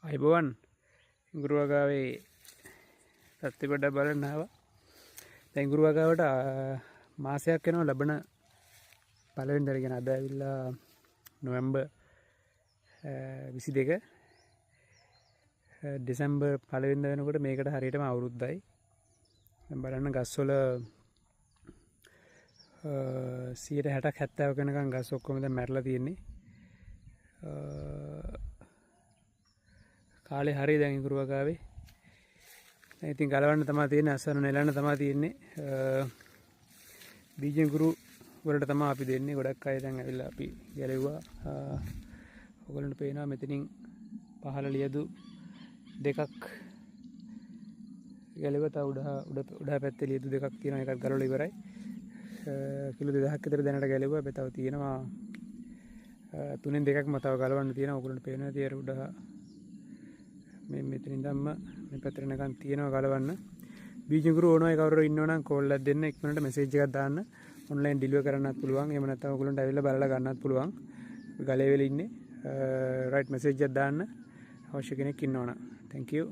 අයිබෝවන් ඉංගුරුවගාවේ තත්තිපඩ බලන්නාව තැංගුරුවගාවට මාසයක් වෙනවා ලබන පලවෙන් දරගෙන අද ඇවිල්ලා නොවැම්බ 22 දෙසැම්බර් පලවෙනිදා වෙනකොට මේකට හරියටම අවුරුද්දයි. බලන්න ගස්වල 60-70ක් 70ක වෙනකන් ගස් ඔක්කොම දැන් මැරලා තියෙන්නේ. කාලේ හරිය දැන් ඉඟුරුවගාවේ. දැන් ඉතින් ගලවන්න තමයි තියෙන්නේ, අස්සන නෙලන්න තමයි තියෙන්නේ. බීජ ඉඟුරු වලට තමයි අපි දෙන්නේ. ගොඩක් අය දැන් ඇවිල්ලා අපි ගැලෙව්වා. ඔයගොල්ලන්ට පේනවා මෙතනින් පහළ ලියදු දෙකක් ගැලෙව්වා. තව උඩ පැත්තේ ලියදු දෙකක් තියෙනවා. එකක් ගලවලා ඉවරයි. කිලෝ 2000ක් විතර දැනට ගැලෙව්වා. අපි තව තියෙනවා තුනෙන් දෙකක්ම තව ගලවන්න තියෙනවා. ඔයගොල්ලන්ට පේනවා තියර උඩ මෙතනින් ධම්ම මේ පැත්තට නිකන් තියෙනවා ගලවන්න. බීජ ඉඟුරු ඕන අය කවුරු ඉන්නව නම් කෝල් එකක් දෙන්න, ඉක්මනට මෙසේජ් එකක් දාන්න. ඔන්ලයින් ඩිලිවර් කරන්නත් පුළුවන්. එහෙම නැත්නම් ඔයගොල්ලන්ට ඇවිල්ලා බලලා ගන්නත් පුළුවන්. ගලේ වෙල ඉන්නේ. රයිට් මෙසේජ් එකක් දාන්න අවශ්‍ය කෙනෙක් ඉන්නවනම්. thank you.